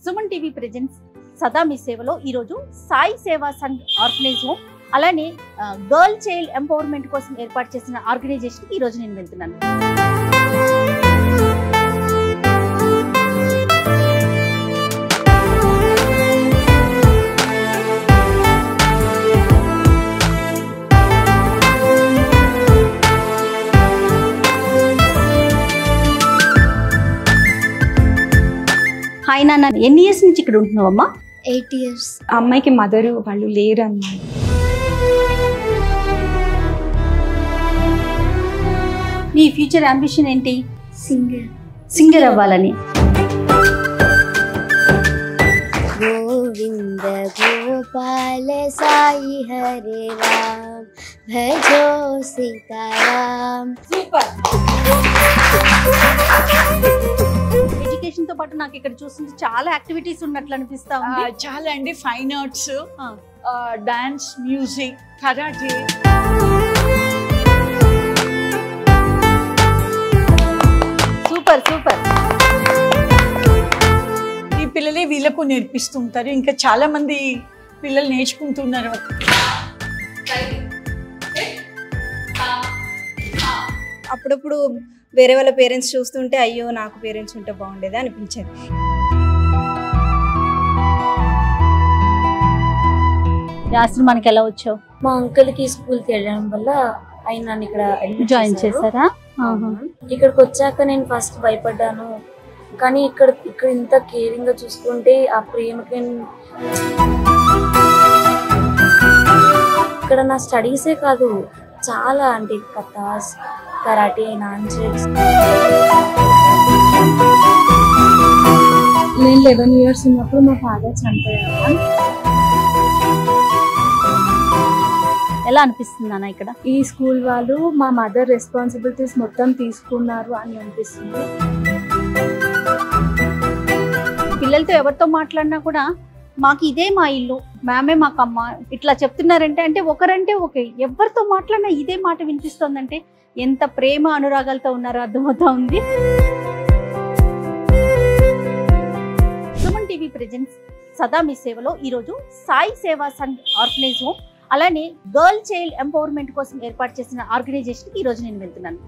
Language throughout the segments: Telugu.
సుమన్ టీవీ ప్రెజెంట్స్ సదా మీ సేవలో ఈరోజు సాయి సేవా సంఘ్ ఆర్గనైజ్ హోమ్ అలానే గర్ల్ చైల్డ్ ఎంపవర్మెంట్ కోసం ఏర్పాటు చేసిన ఆర్గనైజేషన్ ఈ రోజు నేను వెళ్తున్నాను. హాయ్ నాన్న, ఎన్ని ఇయర్స్ నుంచి ఇక్కడ ఉంటున్నావమ్మా? 8 years. అమ్మాయికి మదరు వాళ్ళు లేరు అన్నమాట. నీ ఫ్యూచర్ అంబిషన్ ఏంటి? సింగర్ అవ్వాలని. గోవింద గోపాల సాయి హరే రామ్ భజో సీతారాం. సూపర్. ఎడ్యుకేషన్ తో పాటు నాకు ఇక్కడ చూస్తుంటే చాలా యాక్టివిటీస్ ఉన్నట్లు అనిపిస్తా ఉంది. చాలా అండి, fine arts, dance, music, karate. Super super. ఈ పిల్లలే వీళ్ళకు నేర్పిస్తుంటారు. ఇంకా చాలా మంది పిల్లలు నేర్చుకుంటున్నారు. అప్పుడప్పుడు వేరే వాళ్ళ పేరెంట్స్ చూస్తుంటే అయ్యో నాకు పేరెంట్స్ ఉంటే బాగుండేది అనిపించేది. ఆశ్రమానికి ఎలా వచ్చావు? మా అంకుల్ కి స్కూల్ కి వెళ్ళడం వల్ల ఆయన నన్ను ఇక్కడ జాయిన్ చేశారా? ఇక్కడికి వచ్చాక నేను ఫస్ట్ భయపడ్డాను, కానీ ఇక్కడ ఇంత కేరింగ్ గా చూసుకుంటే ఆ ప్రేమకి ఇక్కడ నా స్టడీసే కాదు చాలా అంటే కథాస్, కరాటే, డాన్స్. నేను 11 years ఉన్నప్పుడు మా ఫాదర్ చనిపోయారు. ఎలా అనిపిస్తుంది అన్న ఇక్కడ? ఈ స్కూల్ వాళ్ళు మా మదర్ రెస్పాన్సిబిలిటీస్ మొత్తం తీసుకున్నారు అని అనిపిస్తుంది. పిల్లలతో ఎవరితో మాట్లాడినా కూడా మాకు ఇదే మా ఇల్లు, మేమే మాకు అమ్మ ఇట్లా చెప్తున్నారంటే అంటే ఒకరంటే ఓకే, ఎవరితో మాట్లాడినా ఇదే మాట వినిపిస్తోందంటే ఎంత ప్రేమ అనురాగాలతో ఉన్నారో అర్థమవుతా ఉంది. సుమన్ టీవీ ప్రెజెంట్స్ సదా మీ సేవలో ఈరోజు సాయి సేవా సంఘ్ ఆర్గనైజ్ హోమ్ అలానే గర్ల్ చైల్డ్ ఎంపవర్మెంట్ కోసం ఏర్పాటు చేసిన ఆర్గనైజేషన్ ఈ రోజు నేను వెళ్తున్నాను.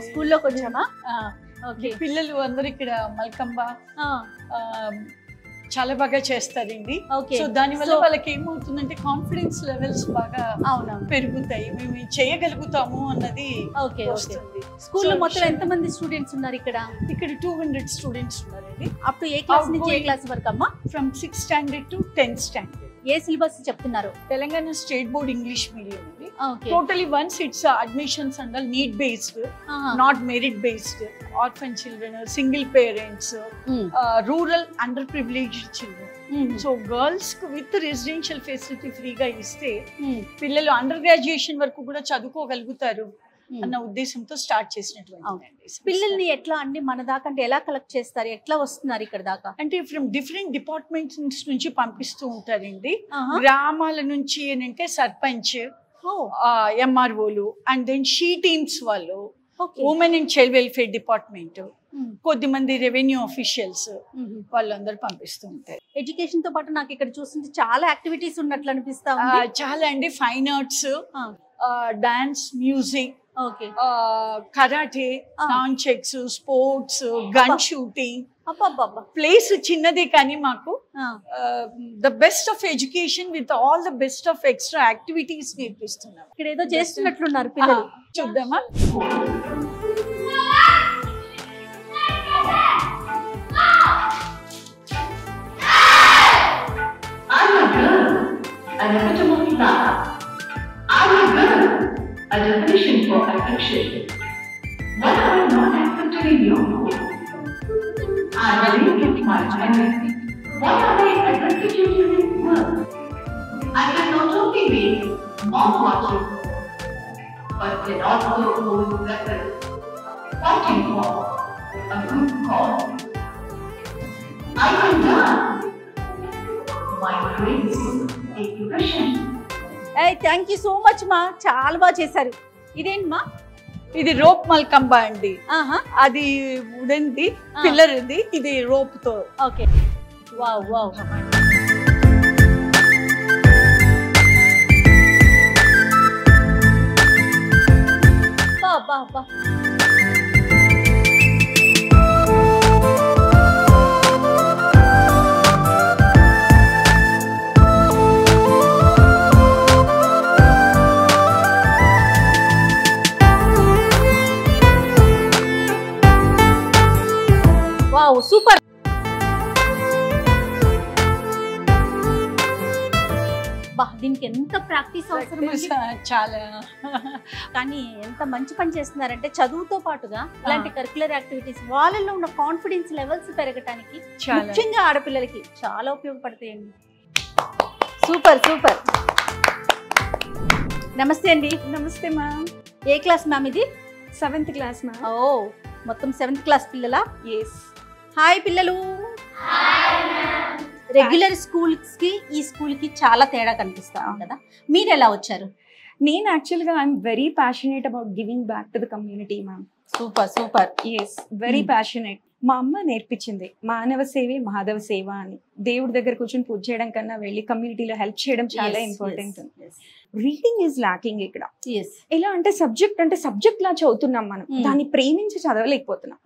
స్కూల్లోకి వచ్చామా? పిల్లలు అందరు ఇక్కడ మల్కంబ చాలా బాగా చేస్తారండి. సో దాని వల్ల వాళ్ళకి ఏమవుతుందంటే కాన్ఫిడెన్స్ లెవెల్స్ బాగా పెరుగుతాయి, మేము చేయగలుగుతాము అన్నది వస్తుంది. స్కూల్లో మొత్తం ఎంత మంది స్టూడెంట్స్ ఉన్నారు ఇక్కడ? ఇక్కడ 200 స్టూడెంట్స్ ఉన్నారండి. అప్ టు ఏ క్లాస్ నుంచి ఏ క్లాస్ వరకు అమ్మా? From 6th standard to 10th standard. ఏ సిలబస్ చెప్తున్నారు? Telangana state board English medium అండి. Totally once it's admissions under need based, not merit based. Orphan children, single parents, rural underprivileged children. So girls with residential facility free గా ఇస్తే పిల్లలు అండర్ గ్రాడ్యుయేషన్ వరకు కూడా చదువుకోగలుగుతారు అన్న ఉద్దేశంతో స్టార్ట్ చేసినటువంటి. పిల్లల్ని ఎట్లా అండి మన దాకా అంటే ఎలా కలెక్ట్ చేస్తారు, ఎట్లా వస్తున్నారు ఇక్కడ దాకా? అంటే ఫ్రమ్ డిఫరెంట్ డిపార్ట్మెంట్స్ నుంచి పంపిస్తూ ఉంటారండి. గ్రామాల నుంచి ఏంటంటే సర్పంచ్, ఎంఆర్ఓలు అండ్ దెన్ షీ టీమ్స్ వాళ్ళు, women and child welfare department, కొద్దిమంది రెవెన్యూ ఆఫీషియల్స్ వాళ్ళందరూ పంపిస్తూ ఉంటారు. ఎడ్యుకేషన్ తో పాటు నాకు ఇక్కడ చూస్తుంటే చాలా యాక్టివిటీస్ ఉన్నట్లు అనిపిస్తా ఉంది. చాలా అండి, fine arts, dance, music, karate, nunchucks, sports, gun shooting. Place చిన్నదే కానీ మాకు the best of education with all the best of extra activities నేర్పిస్తున్నాం. ఇక్కడ ఏదో చేస్తున్నట్లున్నారు పిల్లలు, చూద్దామా? A definition for affection. What are not accepted in your home? I believe it much and what are they attracted to in work? watching, but can also hold weapons, fighting for a good cause. I can dance. My grace a profession. Thank you so much మా, చాలా బాగా చేశారు. ఇదేంటి మా? ఇది రోప్ మల్కంబ అండి. ఆహా, అది వుడెన్ది, పిల్లర్ ఇది, ఇది రోప్ తో. ఓకే. Wow wow. బా బా బా. Wow, super. బా, దీనికి ఎంత ప్రాక్టీస్ అవసరం అండి. చాలా. కానీ ఎంత మంచి పని చేస్తున్నారంటే చదువుతో పాటుగా ఇలాంటి కరిక్యులర్ యాక్టివిటీస్ వాళ్ళలో ఉన్న కాన్ఫిడెన్స్ లెవెల్స్ పెరగడానికి ముఖ్యంగా ఆడపిల్లలకి చాలా ఉపయోగపడతాయండి. Super super. నమస్తే అండి. నమస్తే మ్యామ్. ఏ క్లాస్ మ్యామ్ ఇది? 7th class ma'am. ఓ, మొత్తం 7th క్లాస్ పిల్లలా? ఎస్. హాయ్ పిల్లలు. రెగ్యులర్ స్కూల్స్ కి ఈ స్కూల్ కి చాలా తేడా కనిపిస్తాం కదా, మీరు ఎలా వచ్చారు? నేను యాక్చువల్గా I'm very passionate about giving back to the community ma'am. Super super. Yes, very passionate. మా అమ్మ నేర్పించింది మానవ సేవే మాధవ సేవ అని. దేవుడి దగ్గర కూర్చొని పూజ చేయడం కన్నా వెళ్ళి కమ్యూనిటీలో హెల్ప్ చేయడం చాలా ఇంపార్టెంట్. రీడింగ్ ఈజ్ లాకింగ్ ఇక్కడ. ఎలా అంటే సబ్జెక్ట్ లా చదువుతున్నాం మనం, దాన్ని ప్రేమించి చదవలేకపోతున్నాం.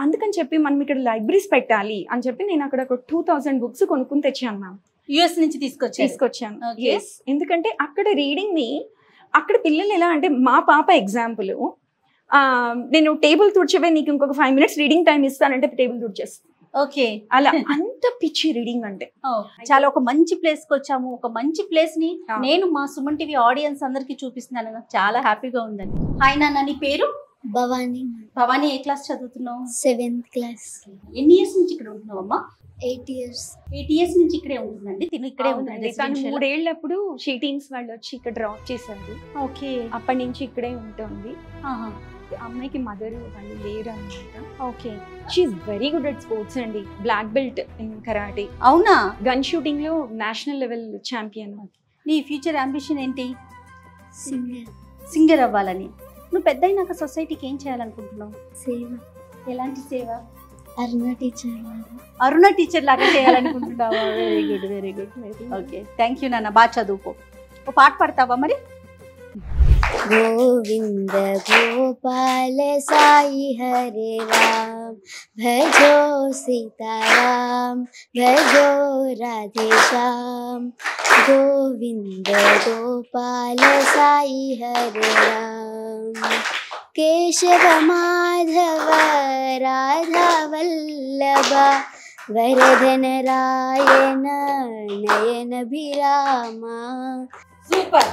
అందుకని చెప్పి మనం ఇక్కడ లైబ్రరీస్ పెట్టాలి అని చెప్పి నేను అక్కడ ఒక 2000 బుక్స్ కొనుక్కుని తెచ్చాను మ్యామ్. యుఎస్ నుంచి తీసుకొచ్చాను. ఎందుకంటే అక్కడ రీడింగ్ ని, అక్కడ పిల్లలు ఎలా అంటే, మా పాప ఎగ్జాంపుల్, నేను టేబుల్ తుడిచేవే నీకు ఇంకొక 5 minutes రీడింగ్ టైం ఇస్తానంటే టేబుల్ తుడిచేస్తాను. ఓకే, అలా అంత పిచ్చి రీడింగ్ అంటే. చాలా ఒక మంచి ప్లేస్ కి వచ్చాము. ఒక మంచి ప్లేస్ ని నేను మా సుమన్ టీవీ ఆడియన్స్ అందరికి చూపిస్తున్నాను. నాకు చాలా హ్యాపీగా ఉందండి. హాయ్ నాన్న, నీ పేరు? భవానీ. భవానీ, ఏ క్లాస్ చదువుతున్నావు? 7th class. ఎన్ని ఇయర్స్ నుంచి ఇక్కడ ఉంటున్నావు అమ్మా? 8 years. 8 years నుంచి ఇక్కడే ఉంటుందండి. తిను ఇక్కడే ఉంటుంది. కానీ 3 ఏళ్ళప్పుడు షీటింగ్స్ వాళ్ళు వచ్చి ఇక్కడ డ్రాప్ చేశారు. ఓకే, అప్పటి నుంచి ఇక్కడే ఉంటుంది. అమ్మాయికి మదర్ వాళ్ళు లేరు అనమాట. Okay. She is very good at sports అండి. Black belt in karate. అవునా? గన్ షూటింగ్ లో నేషనల్ లెవెల్ ఛాంపియన్. నీ ఫ్యూచర్ అంబిషన్ ఏంటి? Singer. సింగర్ అవ్వాలని. నువ్వు పెద్ద అయినాక సొసైటీకి ఏం చేయాలనుకుంటున్నావు? సేవ. ఎలాంటి సేవ? అరుణ టీచర్ లాగా. అరుణ టీచర్ లాగా చేయాలనుకుంటున్నావా? Very good very good. Okay, thank you నాన్న. బాగా చదువుకో. ఓ పాట పాడతావా మరి? गोविंद गोपाल साई हरे राम, भजो सीताराम, भजो राधे श्याम. गोविंद गोपाल साई हरे राम, केशव माधव राधा वल्लभ, वरदन रायन नयन भिरामा. సూపర్.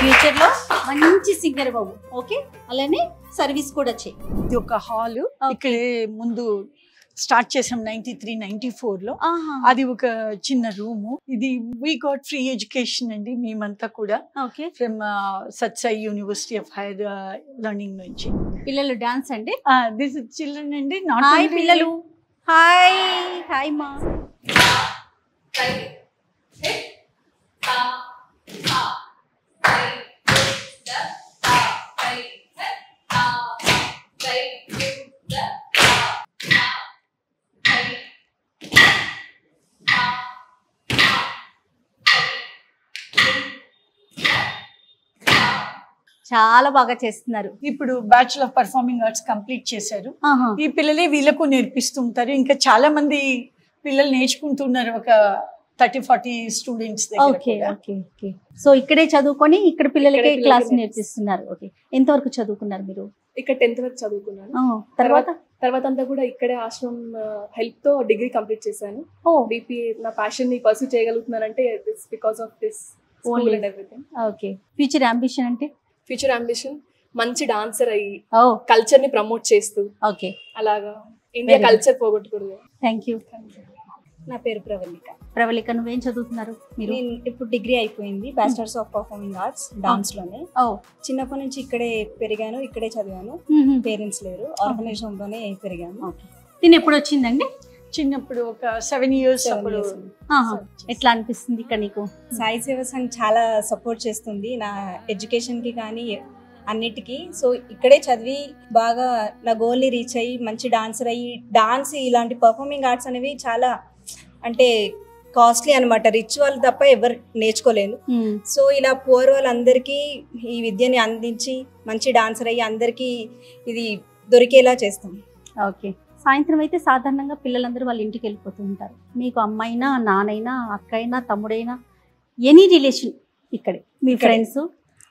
ఫ్యూచర్ లో మంచి సింగర్ బాబు. ఓకే, అలానే సర్వీస్ కూడా చేయి. ఇది ఒక హాల్. ఇక్కడే ముందు స్టార్ట్ చేసాం 93-94 లో. అది ఒక చిన్న రూమ్. ఇది వీ గాట్ ఫ్రీ ఎడ్యుకేషన్ అండి మేమంతా కూడా. Okay, from Satsai university of higher learning నుంచి. పిల్లలు డాన్స్ అండి. దిస్ చిల్డ్రన్ అండి. హాయ్ పిల్లలు. హాయ్ హాయ్ మా. చాలా బాగా చేస్తున్నారు. ఇప్పుడు bachelor of performing arts complete చేశారు. ఈ పిల్లలే వీళ్ళకు నేర్పిస్తుంటారు. ఇంకా చాలా మంది పిల్లలు నేర్చుకుంటున్నారు. ఒక 30-40 students. Okay okay okay. So ఇక్కడే చదువుకొని ఇక్కడ పిల్లలకి క్లాస్ నేర్పిస్తున్నారు. ఓకే, ఎంతవరకు చదువుకున్నారు మీరు? ఇక్కడ 10th వరకు చదువుకున్నాను. తర్వాత అంతా కూడా ఇక్కడే ఆశ్రమం హెల్ప్ తో డిగ్రీ కంప్లీట్ చేశాను. బీపీఏ నా ప్యాషన్ ని పర్సూ చేయగలుగుతున్నానంటే this because of this school and everything. Okay, future ambition అంటే? ఫ్యూచర్ అంబిషన్ మంచి డాన్సర్ అయ్యి కల్చర్ ని ప్రమోట్ చేస్తూ. ఓకే, అలాగా ఇండియా కల్చర్ పోగొట్టకూడదు. Thank you. నా పేరు ప్రవళిక. ప్రవళిక, నువ్వేం చదువుతున్నారు? మీరు? నేను ఇప్పుడు డిగ్రీ అయిపోయింది, bachelors of performing arts dance లోనే. చిన్నప్పటి నుంచి ఇక్కడే పెరిగాను, ఇక్కడే చదివాను. పేరెంట్స్ లేరు, ఆర్ఫనేజ్ హోమ్ లోనే పెరిగాను. తిని ఎప్పుడు వచ్చిందండి? చిన్నప్పుడు ఒక 7 years అప్పుడు. ఎట్లా అనిపిస్తుంది ఇక్కడ నీకు? సాయి సేవ సంఘ్ చాలా సపోర్ట్ చేస్తుంది నా ఎడ్యుకేషన్ కి కానీ అన్నిటికీ. సో ఇక్కడే చదివి బాగా నా గోల్ని రీచ్ అయ్యి మంచి డాన్సర్ అయ్యి, డాన్స్ ఇలాంటి పర్ఫార్మింగ్ ఆర్ట్స్ అనేవి చాలా అంటే కాస్ట్లీ అనమాట, రిచ్ వాళ్ళు తప్ప ఎవరు నేర్చుకోలేరు. సో ఇలా పూర్ వాళ్ళందరికీ ఈ విద్యని అందించి మంచి డాన్సర్ అయ్యి అందరికీ ఇది దొరికేలా చేస్తాం. ఓకే. సాయంత్రం అయితే సాధారణంగా పిల్లలందరూ వాళ్ళ ఇంటికి వెళ్ళిపోతూ ఉంటారు. మీకు అమ్మైనా, నానైనా, అక్కైనా, తమ్ముడైనా, ఎనీ రిలేషన్ ఇక్కడే మీ ఫ్రెండ్స్?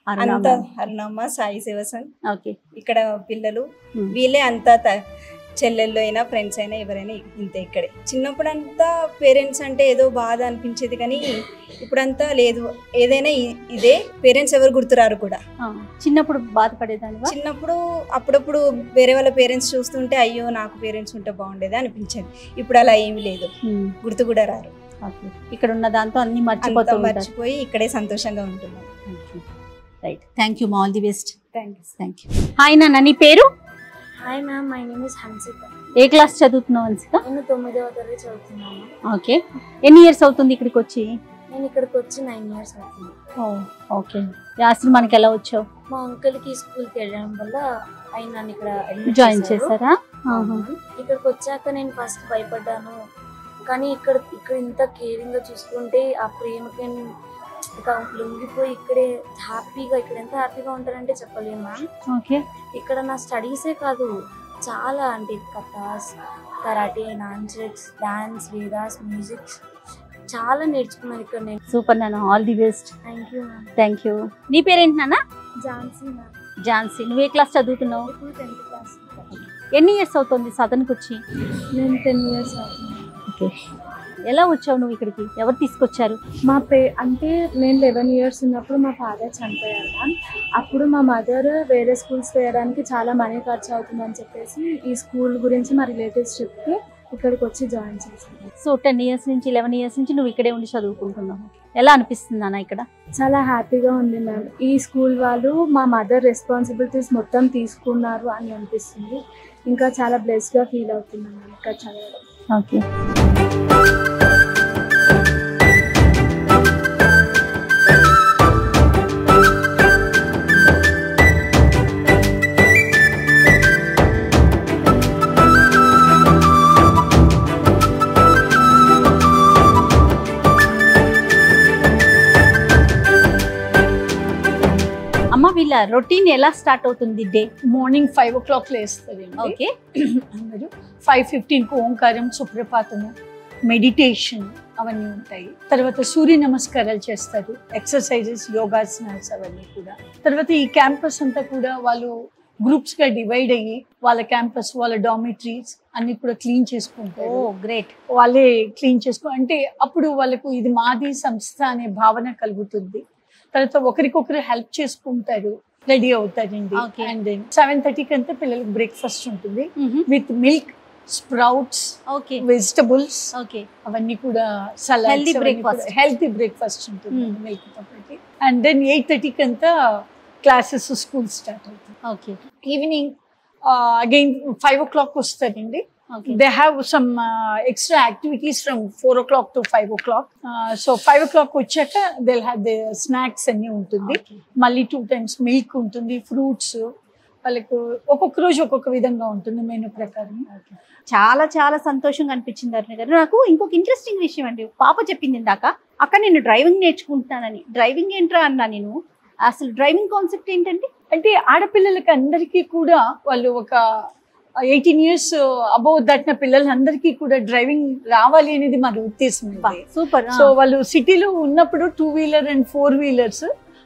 అంతా అరుణమ్మ, సాయి సేవ సంఘ్. ఓకే. ఇక్కడ పిల్లలు వీళ్ళే అంతా, చెల్లెళ్ళు అయినా ఫ్రెండ్స్ అయినా ఎవరైనా ఇంతే ఇక్కడే. చిన్నప్పుడంతా పేరెంట్స్ అంటే ఏదో బాధ అనిపించేది, కానీ ఇప్పుడంతా లేదు, ఏదైనా ఇదే. పేరెంట్స్ ఎవరు గుర్తురారు కూడా. చిన్నప్పుడు బాధపడేదాన్ని? చిన్నప్పుడు అప్పుడప్పుడు వేరే వాళ్ళ పేరెంట్స్ చూస్తుంటే అయ్యో నాకు పేరెంట్స్ ఉంటే బాగుండేది అనిపించేది. ఇప్పుడు అలా ఏమీ లేదు, గుర్తు కూడా రారు. ఇక్కడ ఉన్న దాంతో అన్ని మర్చిపోయి ఇక్కడే సంతోషంగా ఉంటున్నాం. Right, thank you, all the best. Thank you. Hi నాన్న, నీ పేరు? Hi ma'am, my name is Hansika. A class చదువుతున్నావు హన్సిక? నేను 9వ తరగతి చదువుతున్నాను. ఓకే. ఎన్ని ఇయర్స్ అవుతుంది ఇక్కడికి వచ్చి? నేను ఇక్కడికి వచ్చి 9 years అవుతుంది. ఓకే. ఈ ఆశ్రమానికి ఎలా వచ్చావు? మా అంకుల్కి స్కూల్కి వెళ్ళడం వల్ల ఆయన నన్ను ఇక్కడ జాయిన్ చేశారా? ఇక్కడికి వచ్చాక నేను ఫస్ట్ భయపడ్డాను, కానీ ఇక్కడ ఇంత కేరింగ్ గా చూసుకుంటే ఆ ప్రేమకి ఇక లొంగిపోయి ఇక్కడే హ్యాపీగా, ఇక్కడ ఎంత హ్యాపీగా ఉంటారంటే చెప్పలేము మ్యామ్. ఓకే. ఇక్కడ నా స్టడీసే కాదు, చాలా అంటే కథాస్, కరాటే, నాన్సెక్స్, డాన్స్, వేదాస్, మ్యూజిక్ చాలా నేర్చుకున్నాను ఇక్కడ నేను. సూపర్ నాన్న, all the best. Thank you ma'am. Thank you. నీ పేరేంటి నాన్న? ఝాన్సీ మ్యామ్. ఝాన్సీ. నువ్వు ఏ క్లాస్ చదువుతున్నావు? ఇప్పుడు 10th class. ఎన్ని ఇయర్స్ అవుతుంది సదన్కి వచ్చి? నేను 10 years అవుతుంది. ఓకే. ఎలా వచ్చావు నువ్వు ఇక్కడికి? ఎవరు తీసుకొచ్చారు? అంటే నేను 11 years ఉన్నప్పుడు మా ఫాదర్ చనిపోయారు మ్యామ్. అప్పుడు మా మదర్ వేరే స్కూల్స్ వేయడానికి చాలా మనీ ఖర్చు అవుతుందని చెప్పేసి ఈ స్కూల్ గురించి మా రిలేటివ్స్ చెప్తే ఇక్కడికి వచ్చి జాయిన్ చేశాను. సో 10 years నుంచి 11 years నుంచి నువ్వు ఇక్కడే ఉండి చదువుకుంటున్నావు. ఎలా అనిపిస్తుంది అన్న ఇక్కడ? చాలా హ్యాపీగా ఉంది మ్యామ్. ఈ స్కూల్ వాళ్ళు మా మదర్ రెస్పాన్సిబిలిటీస్ మొత్తం తీసుకున్నారు అని అనిపిస్తుంది. ఇంకా చాలా బ్లెస్డ్గా ఫీల్ అవుతున్నాను మ్యామ్ ఇక్కడ చదవడం. ఓకే. అమ్మ, వీళ్ళ రొటీన్ ఎలా స్టార్ట్ అవుతుంది? డే మార్నింగ్ 5 o'clock లేస్తుంది. ఓకే. అందరూ 5:15కు ఓంకారం, సుప్రభాతము, మెడిటేషన్ అవన్నీ ఉంటాయి. తర్వాత సూర్య నమస్కారాలు చేస్తారు, ఎక్సర్సైజెస్, యోగాసనాలు అవన్నీ కూడా. తర్వాత ఈ క్యాంపస్ అంతా కూడా వాళ్ళు గ్రూప్స్ గా డివైడ్ అయ్యి వాళ్ళ క్యాంపస్, వాళ్ళ డామిటరీస్ అన్ని కూడా క్లీన్ చేసుకుంటారు. గ్రేట్. వాళ్ళే క్లీన్ అంటే అప్పుడు వాళ్ళకు ఇది మాది సంస్థ అనే భావన కలుగుతుంది. తర్వాత ఒకరికొకరు హెల్ప్ చేసుకుంటారు, రెడీ అవుతారండి. అండ్ దెన్ 7:30కి అంతా పిల్లలకు బ్రేక్ఫాస్ట్ ఉంటుంది విత్ మిల్క్, స్ప్రౌట్స్, వెజిటబుల్స్, అవన్నీ కూడా సలాడ్స్, హెల్తీ బ్రేక్ఫాస్ట్ ఉంటుంది మిల్క్ తో పాటు. అండ్ దెన్ 8:30కి అంతా క్లాసెస్, స్కూల్ స్టార్ట్ అవుతుంది. ఈవినింగ్ అగైన్ 5 o'clock వస్తారండి. They have some extra activities from 4 o'clock to 5 o'clock. So 5 o'clock వచ్చాక they'll have the snacks అన్ని ఉంటుంది. మళ్ళీ 2 times మిల్క్ ఉంటుంది, ఫ్రూట్స్. వాళ్ళకు ఒక్కొక్క రోజు ఒక్కొక్క విధంగా ఉంటుంది మెనూ ప్రకారం. చాలా చాలా సంతోషంగా అనిపించింది అరుణ గారు. నాకు ఇంకొక ఇంట్రెస్టింగ్ విషయం అండి, పాప చెప్పింది ఇందాక, అక్క నేను డ్రైవింగ్ నేర్చుకుంటున్నానని. డ్రైవింగ్ ఏంట్రా అన్నా నేను. అసలు డ్రైవింగ్ కాన్సెప్ట్ ఏంటండి? అంటే ఆడపిల్లలకి అందరికీ కూడా వాళ్ళు ఒక 18 years అబౌవ్ దాటిన పిల్లలందరికీ కూడా డ్రైవింగ్ రావాలి అనేది మన ఉద్దేశం. సూపర్. సో వాళ్ళు సిటీలో ఉన్నప్పుడు 2-wheeler అండ్ 4-wheelers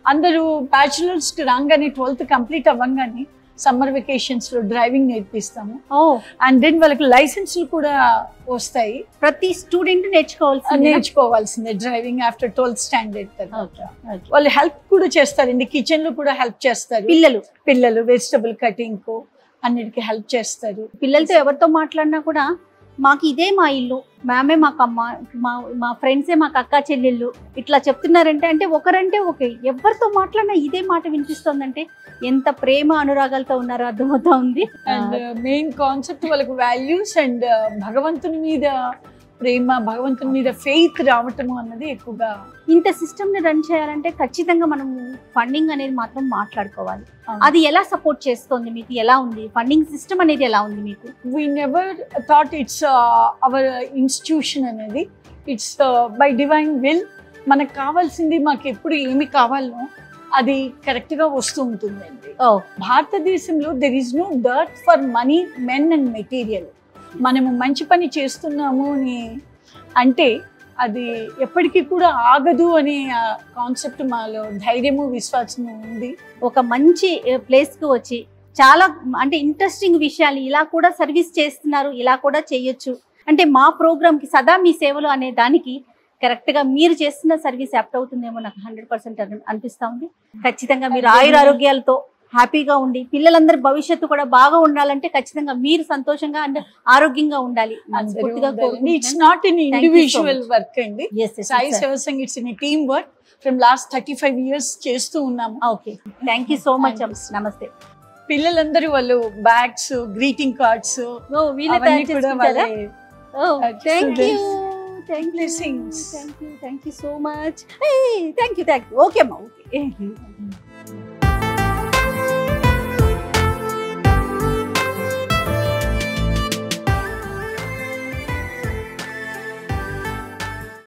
అందరూ బ్యాచులర్స్ రాగానే 12th కంప్లీట్ అవ్వగానే సమ్మర్ వెకేషన్స్ లో డ్రైవింగ్ నేర్పిస్తాము. అండ్ దెన్ వాళ్ళకి లైసెన్స్లు కూడా వస్తాయి. ప్రతి స్టూడెంట్ నేర్చుకోవాల్సిందే డ్రైవింగ్ ఆఫ్టర్ 12th standard తర్వాత. వాళ్ళు హెల్ప్ కూడా చేస్తారండి, కిచెన్ లో కూడా హెల్ప్ చేస్తారు. పిల్లలు వెజిటబుల్ కటింగ్ కు అన్నిటికీ హెల్ప్ చేస్తారు. పిల్లలతో ఎవరితో మాట్లాడినా కూడా మాకు ఇదే మా ఇల్లు, మేమే మాకు అమ్మ, మా ఫ్రెండ్సే మాకు అక్క చెల్లెళ్ళు ఇట్లా చెప్తున్నారంటే అంటే ఒకరంటే ఓకే, ఎవరితో మాట్లాడినా ఇదే మాట వినిపిస్తుందంటే ఎంత ప్రేమ అనురాగాలతో ఉన్నారో అర్థమవుతా ఉంది. అండ్ మెయిన్ కాన్సెప్ట్ వాళ్ళకి వాల్యూస్ అండ్ భగవంతుని మీద ప్రేమ, భగవంతుని మీద ఫెయిత్ రావటము అన్నది ఎక్కువగా. ఇంత సిస్టమ్ని రన్ చేయాలంటే ఖచ్చితంగా మనం ఫండింగ్ అనేది మాత్రం మాట్లాడుకోవాలి. అది ఎలా సపోర్ట్ చేస్తుంది మీకు, ఎలా ఉంది ఫండింగ్ సిస్టమ్ అనేది, ఎలా ఉంది మీకు? We never thought it's our institution అనేది, ఇట్స్ బై డివైన్ విల్. మనకు కావాల్సింది, మాకు ఎప్పుడు ఏమి కావాలో అది కరెక్ట్గా వస్తూ ఉంటుందండి. భారతదేశంలో there is no dearth for money, men and material. మనము మంచి పని చేస్తున్నాము అని అంటే అది ఎప్పటికీ కూడా ఆగదు అనే కాన్సెప్ట్ మాలో ధైర్యము, విశ్వాసము ఉంది. ఒక మంచి ప్లేస్కి వచ్చి చాలా అంటే ఇంట్రెస్టింగ్ విషయాలు ఇలా కూడా సర్వీస్ చేస్తున్నారు, ఇలా కూడా చేయొచ్చు అంటే మా ప్రోగ్రామ్కి సదా మీ సేవలు అనే దానికి కరెక్ట్గా మీరు చేస్తున్న సర్వీస్ యాప్ట్ అవుతుందేమో నాకు 100% అనిపిస్తూ ఉంది. ఖచ్చితంగా మీరు ఆయురారోగ్యాలతో హ్యాపీగా ఉండి పిల్లలందరి భవిష్యత్తు కూడా బాగా ఉండాలంటే ఖచ్చితంగా మీరు సంతోషంగా అండ్ ఆరోగ్యంగా ఉండాలి. It's not in individual work అండి, సాయి సేవ Sangh it's in team work. From last 35 years చేస్తూ ఉన్నాము. Okay, thank you so much. నమస్తే. పిల్లలందరూ వాళ్ళు bags, greeting cards thank you so much. Okay అమ్మా, ఓకే.